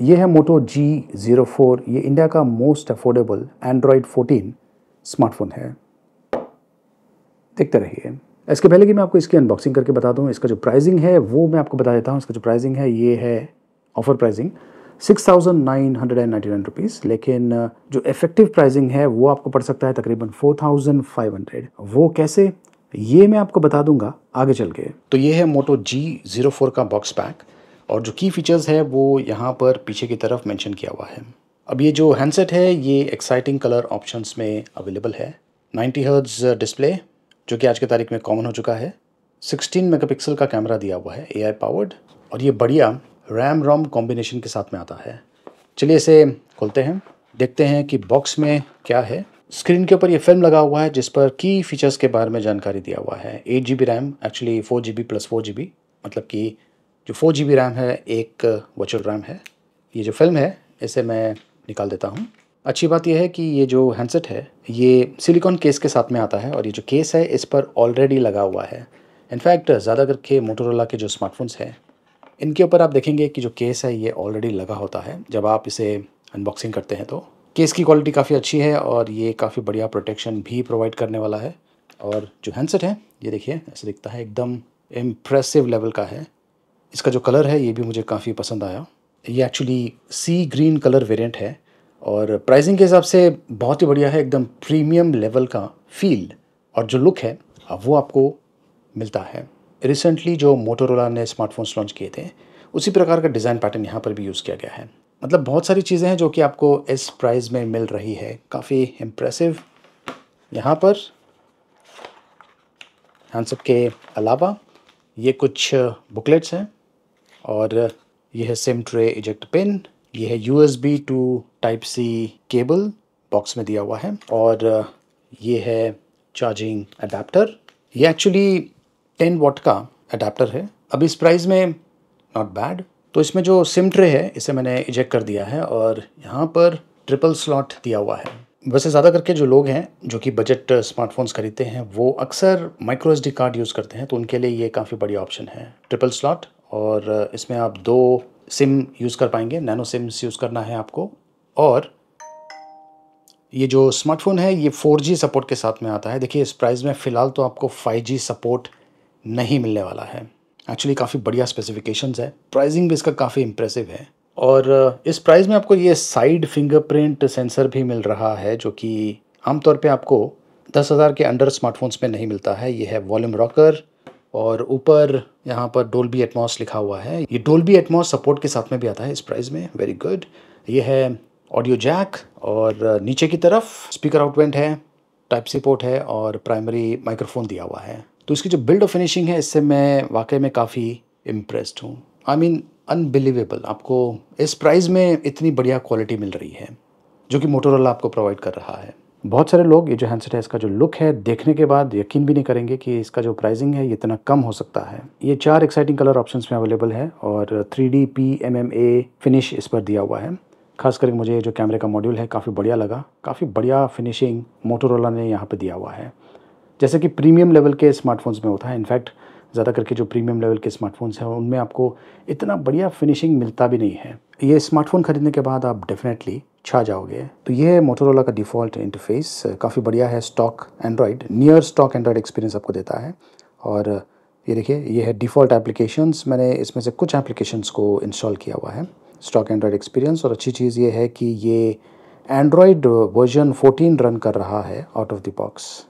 ये है Moto G04। ये इंडिया का मोस्ट अफोर्डेबल Android 14 स्मार्टफोन है। देखते रहिए। इसके पहले कि मैं आपको इसकी अनबॉक्सिंग करके बता दूं, इसका जो प्राइसिंग है वो मैं आपको बता देता हूं। इसका जो प्राइसिंग है ये है ऑफर प्राइसिंग 6,999 रुपीज़, लेकिन जो इफेक्टिव प्राइसिंग है वो आपको पड़ सकता है तकरीबन 4,500। वो कैसे, ये मैं आपको बता दूंगा आगे चल के। तो ये है Moto G04 का बॉक्स पैक, और जो की फीचर्स है वो यहाँ पर पीछे की तरफ मेंशन किया हुआ है। अब ये जो हैंडसेट है ये एक्साइटिंग कलर ऑप्शंस में अवेलेबल है। 90 हर्ट्ज डिस्प्ले जो कि आज की तारीख में कॉमन हो चुका है। 16 मेगापिक्सल का कैमरा दिया हुआ है, AI पावर्ड, और ये बढ़िया रैम रोम कॉम्बिनेशन के साथ में आता है। चलिए इसे खोलते हैं, देखते हैं कि बॉक्स में क्या है। स्क्रीन के ऊपर ये फिल्म लगा हुआ है जिस पर की फीचर्स के बारे में जानकारी दिया हुआ है। 8 GB RAM, actually 4 GB plus 4 GB, मतलब कि जो 4 GB रैम है एक वर्चुअल रैम है। ये जो फिल्म है इसे मैं निकाल देता हूँ। अच्छी बात यह है कि ये जो हैंडसेट है ये सिलिकॉन केस के साथ में आता है, और ये जो केस है इस पर ऑलरेडी लगा हुआ है। इनफैक्ट ज़्यादा करके मोटोरोला के जो स्मार्टफोन्स हैं इनके ऊपर आप देखेंगे कि जो केस है ये ऑलरेडी लगा होता है जब आप इसे अनबॉक्सिंग करते हैं। तो केस की क्वालिटी काफ़ी अच्छी है और ये काफ़ी बढ़िया प्रोटेक्शन भी प्रोवाइड करने वाला है। और जो हैंडसेट है ये देखिए ऐसे दिखता है, एकदम इम्प्रेसिव लेवल का है। इसका जो कलर है ये भी मुझे काफ़ी पसंद आया। ये actually see green colour variant है, और प्राइसिंग के हिसाब से बहुत ही बढ़िया है। एकदम प्रीमियम लेवल का फील और जो लुक है वो आपको मिलता है। रिसेंटली जो मोटोरोला ने स्मार्टफोन्स लॉन्च किए थे उसी प्रकार का डिज़ाइन पैटर्न यहाँ पर भी यूज़ किया गया है। मतलब बहुत सारी चीज़ें हैं जो कि आपको इस प्राइस में मिल रही है, काफ़ी इम्प्रेसिव। यहाँ पर हैंडसेट के अलावा ये कुछ बुकलेट्स हैं, और ये है सिम ट्रे इजेक्ट पिन, ये है USB to Type-C cable box में दिया हुआ है, और ये है चार्जिंग अडेप्टर। ये एक्चुअली 10 वाट का अडेप्टर है। अब इस प्राइस में नॉट बैड। तो इसमें जो सिम ट्रे है इसे मैंने इजेक्ट कर दिया है, और यहाँ पर ट्रिपल स्लॉट दिया हुआ है। वैसे ज़्यादा करके जो लोग हैं जो कि बजट स्मार्टफोन्स खरीदते हैं वो अक्सर माइक्रो SD कार्ड यूज़ करते हैं, तो उनके लिए ये काफ़ी बढ़िया ऑप्शन है ट्रिपल स्लॉट। और इसमें आप 2 सिम यूज़ कर पाएंगे, नैनो सिम्स यूज़ करना है आपको। और ये जो स्मार्टफोन है ये 4G सपोर्ट के साथ में आता है। देखिए इस प्राइस में फ़िलहाल तो आपको 5G सपोर्ट नहीं मिलने वाला है। एक्चुअली काफ़ी बढ़िया स्पेसिफिकेशंस है, प्राइसिंग भी इसका काफ़ी इम्प्रेसिव है। और इस प्राइस में आपको ये साइड फिंगरप्रिंट सेंसर भी मिल रहा है जो कि आमतौर पे आपको 10,000 के अंडर स्मार्टफोन्स में नहीं मिलता है। ये है वॉल्यूम रॉकर, और ऊपर यहाँ पर डोल्बी एटमॉस लिखा हुआ है। ये डोल्बी एटमॉस सपोर्ट के साथ में भी आता है इस प्राइस में, वेरी गुड। ये है ऑडियो जैक, और नीचे की तरफ स्पीकर आउटवेंट है, Type-C पोर्ट है, और प्राइमरी माइक्रोफोन दिया हुआ है। तो इसकी जो बिल्ड ऑफ फिनिशिंग है इससे मैं वाकई में काफ़ी इम्प्रेस्ड हूँ। आई मीन अनबिलीवेबल, आपको इस प्राइस में इतनी बढ़िया क्वालिटी मिल रही है जो कि मोटोरोला आपको प्रोवाइड कर रहा है। बहुत सारे लोग ये जो हैंडसेट है इसका जो लुक है देखने के बाद यकीन भी नहीं करेंगे कि इसका जो प्राइसिंग है ये इतना कम हो सकता है। ये 4 एक्साइटिंग कलर ऑप्शंस में अवेलेबल है, और 3D PMMA फिनिश इस पर दिया हुआ है। खास करके मुझे जो कैमरे का मॉड्यूल है काफ़ी बढ़िया लगा, काफ़ी बढ़िया फिनिशिंग मोटोरोला ने यहाँ पे दिया हुआ है, जैसे कि प्रीमियम लेवल के स्मार्टफोन्स में होता है। इनफैक्ट ज़्यादा करके जो प्रीमियम लेवल के स्मार्टफोन्स हैं उनमें आपको इतना बढ़िया फिनिशिंग मिलता भी नहीं है। ये स्मार्टफोन खरीदने के बाद आप डेफिनेटली छा जाओगे। तो ये है मोटोरोला का डिफ़ॉल्ट इंटरफेस, काफ़ी बढ़िया है। Stock Android, near stock Android experience आपको देता है। और ये देखिए ये है डिफ़ॉल्ट एप्लीकेशंस, मैंने इसमें से कुछ एप्लीकेशंस को इंस्टॉल किया हुआ है। स्टॉक एंड्रॉयड एक्सपीरियंस, और अच्छी चीज़ ये है कि ये एंड्रॉयड वर्जन 14 रन कर रहा है out of the box.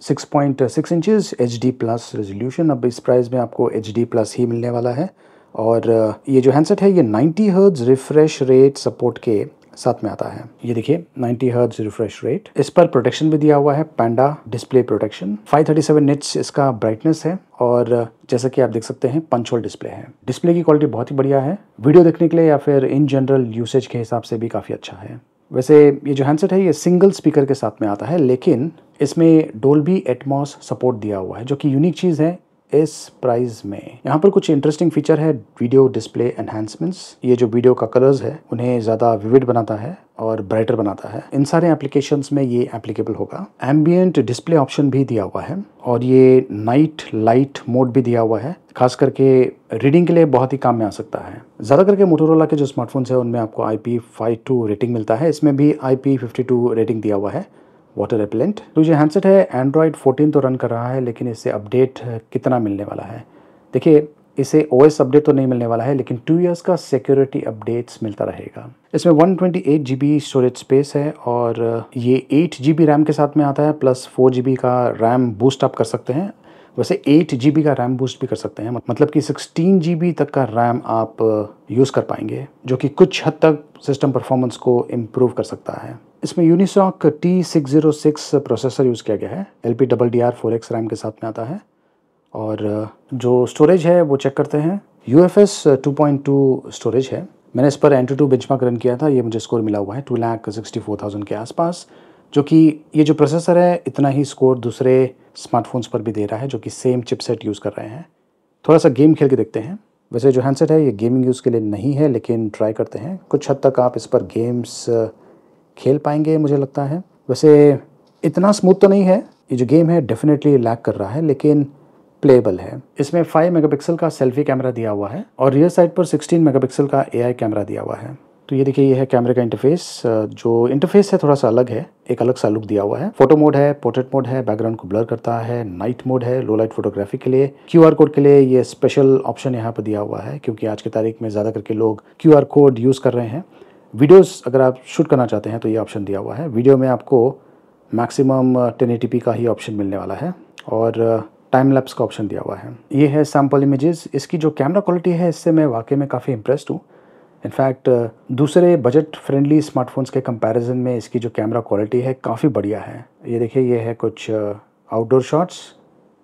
6.6 inches HD plus resolution. अब इस प्राइस में आपको HD प्लस ही मिलने वाला है। और ये जो हैंडसेट है ये 90 हर्ट्ज रिफ्रेश रेट सपोर्ट के साथ में आता है। ये देखिए 90 हर्ट्ज रिफ्रेश रेट। इस पर प्रोटेक्शन भी दिया हुआ है, पैंडा डिस्प्ले प्रोटेक्शन। 537 निट्स इसका ब्राइटनेस है, और जैसा कि आप देख सकते हैं पंच होल डिस्प्ले है। डिस्प्ले की क्वालिटी बहुत ही बढ़िया है, वीडियो देखने के लिए या फिर इन जनरल यूसेज के हिसाब से भी काफ़ी अच्छा है। वैसे ये जो हैंडसेट है ये सिंगल स्पीकर के साथ में आता है, लेकिन इसमें डोल्बी एटमॉस सपोर्ट दिया हुआ है जो कि यूनिक चीज़ है। इस प्राइस में। यहाँ पर कुछ इंटरेस्टिंग फीचर है, वीडियो डिस्प्ले एनहांसमेंट्स। ये जो वीडियो का कलर्स है उन्हें ज़्यादा विविड बनाता है और ब्राइटर बनाता है। इन सारे एप्लीकेशंस में ये एप्लीकेबल होगा। एम्बियंट डिस्प्ले ऑप्शन भी दिया हुआ है और ये नाइट लाइट मोड भी दिया हुआ है, खास करके रीडिंग के लिए बहुत ही काम में आ सकता है। ज़्यादा करके मोटोरोला के जो स्मार्टफोन्स है उनमें आपको IP52 रेटिंग मिलता है, इसमें भी IP52 रेटिंग दिया हुआ है, वाटर रेपेलेंट। तो ये हैंडसेट है एंड्रॉयड 14 तो रन कर रहा है, लेकिन इससे अपडेट कितना मिलने वाला है? देखिए, इसे OS अपडेट तो नहीं मिलने वाला है, लेकिन 2 इयर्स का सिक्योरिटी अपडेट्स मिलता रहेगा। इसमें 128 GB स्टोरेज स्पेस है और ये 8 GB रैम के साथ में आता है, प्लस 4 GB का रैम बूस्ट आप कर सकते हैं। वैसे 8 GB का रैम बूस्ट भी कर सकते हैं, मतलब कि 16 GB तक का रैम आप यूज़ कर पाएंगे, जो कि कुछ हद तक सिस्टम परफॉर्मेंस को इम्प्रूव कर सकता है। इसमें यूनिसॉक T606 प्रोसेसर यूज़ किया गया है, LPDDR4X रैम के साथ में आता है। और जो स्टोरेज है वो चेक करते हैं, UFS 2.2 स्टोरेज है। मैंने इस पर Antutu बेंचमार्क रन किया था, ये मुझे स्कोर मिला हुआ है 2,64,000 के आसपास, जो कि ये जो प्रोसेसर है इतना ही स्कोर दूसरे स्मार्टफोन्स पर भी दे रहा है जो कि सेम चिपसेट यूज़ कर रहे हैं। थोड़ा सा गेम खेल के देखते हैं। वैसे जो हैंडसेट है ये गेमिंग यूज़ के लिए नहीं है, लेकिन ट्राई करते हैं। कुछ हद तक आप इस पर गेम्स खेल पाएंगे मुझे लगता है। वैसे इतना स्मूथ तो नहीं है, ये जो गेम है डेफिनेटली लैग कर रहा है, लेकिन प्लेबल है। इसमें 5 मेगापिक्सल का सेल्फी कैमरा दिया हुआ है और रियर साइड पर 16 मेगापिक्सल का AI कैमरा दिया हुआ है। तो ये देखिए, ये है कैमरे का इंटरफेस। जो इंटरफेस है थोड़ा सा अलग है, एक अलग सा लुक दिया हुआ है। फोटो मोड है, पोर्ट्रेट मोड है, बैकग्राउंड को ब्लर करता है, नाइट मोड है, लो लाइट फोटोग्राफी के लिए। QR कोड के लिए ये स्पेशल ऑप्शन यहाँ पर दिया हुआ है, क्योंकि आज की तारीख में ज़्यादा करके लोग QR कोड यूज़ कर रहे हैं। वीडियोस अगर आप शूट करना चाहते हैं तो ये ऑप्शन दिया हुआ है। वीडियो में आपको मैक्सिमम 1080p का ही ऑप्शन मिलने वाला है और टाइम लैप्स का ऑप्शन दिया हुआ है। ये है सैम्पल इमेजेस। इसकी जो कैमरा क्वालिटी है इससे मैं वाकई में काफ़ी इम्प्रेस्ड हूँ। इनफैक्ट दूसरे बजट फ्रेंडली स्मार्टफोन्स के कंपैरिजन में इसकी जो कैमरा क्वालिटी है काफ़ी बढ़िया है। ये देखिए, ये है कुछ आउटडोर शॉट्स,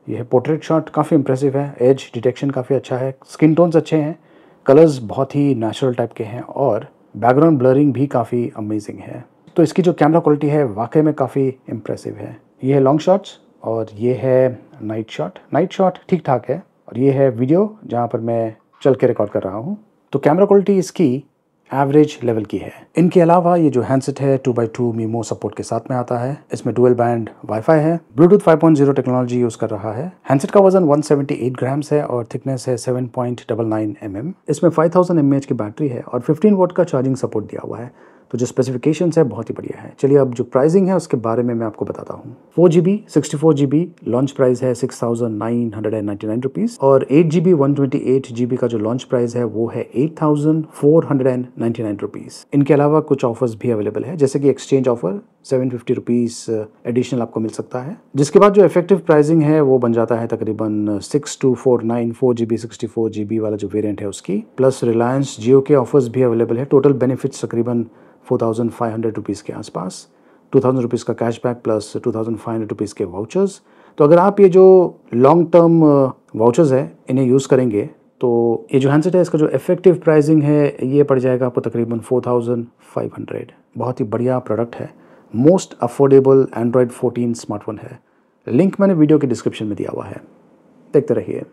ये है पोर्ट्रेट शॉट, काफ़ी इंप्रेसिव है। एज डिटेक्शन काफ़ी अच्छा है, स्किन टोन्स अच्छे हैं, कलर्स बहुत ही नेचुरल टाइप के हैं और बैकग्राउंड ब्लरिंग भी काफ़ी अमेजिंग है। तो इसकी जो कैमरा क्वालिटी है वाकई में काफ़ी इंप्रेसिव है। ये है लॉन्ग शॉट्स और ये है नाइट शॉट। नाइट शॉट ठीक ठाक है और ये है वीडियो जहाँ पर मैं चल के रिकॉर्ड कर रहा हूँ। तो कैमरा क्वालिटी इसकी एवरेज लेवल की है। इनके अलावा ये जो हैंडसेट है 2x2 मीमो सपोर्ट के साथ में आता है। इसमें डुअल बैंड वाईफाई है, ब्लूटूथ 5.0 टेक्नोलॉजी यूज़ कर रहा है। हैंडसेट का वजन 178 ग्राम्स है और थिकनेस है 7.99 mm। इसमें 5000 mAh की बैटरी है और 15 वॉट का चार्जिंग सपोर्ट दिया हुआ है। तो जो स्पेसिफिकेशंस है बहुत ही बढ़िया है। चलिए अब जो प्राइसिंग है उसके बारे में मैं आपको बताता हूँ। 4GB 64GB लॉन्च प्राइस है 6,999 रुपीज़ और 8GB 128GB का जो लॉन्च प्राइस है वो है 8,499 रुपीज़। इनके अलावा कुछ ऑफर्स भी अवेलेबल है, जैसे कि एक्सचेंज ऑफर 750 रुपीज़ एडिशनल आपको मिल सकता है, जिसके बाद जो इफेक्टिव प्राइसिंग है वो बन जाता है तकरीबन 6249 4GB 64GB वाला जो वेरिएंट है उसकी। प्लस रिलायंस जियो के ऑफर्स भी अवेलेबल है। टोटल बेनिफिट्स तकरीबन 4,500 रुपीज़ के आसपास, 2,000 रुपीज़ का कैशबैक प्लस 2,500 रुपीज़ के वाउचर्स। तो अगर आप ये जो लॉन्ग टर्म वाउचर्स है इन्हें यूज़ करेंगे तो ये जो हैंडसेट है इसका जो इफेक्टिव प्राइसिंग है ये पड़ जाएगा आपको तकरीबन 4,500। बहुत ही बढ़िया प्रोडक्ट है, मोस्ट अफोर्डेबल एंड्रॉयड 14 स्मार्टफोन है। लिंक मैंने वीडियो के डिस्क्रिप्शन में दिया हुआ है, देखते रहिए।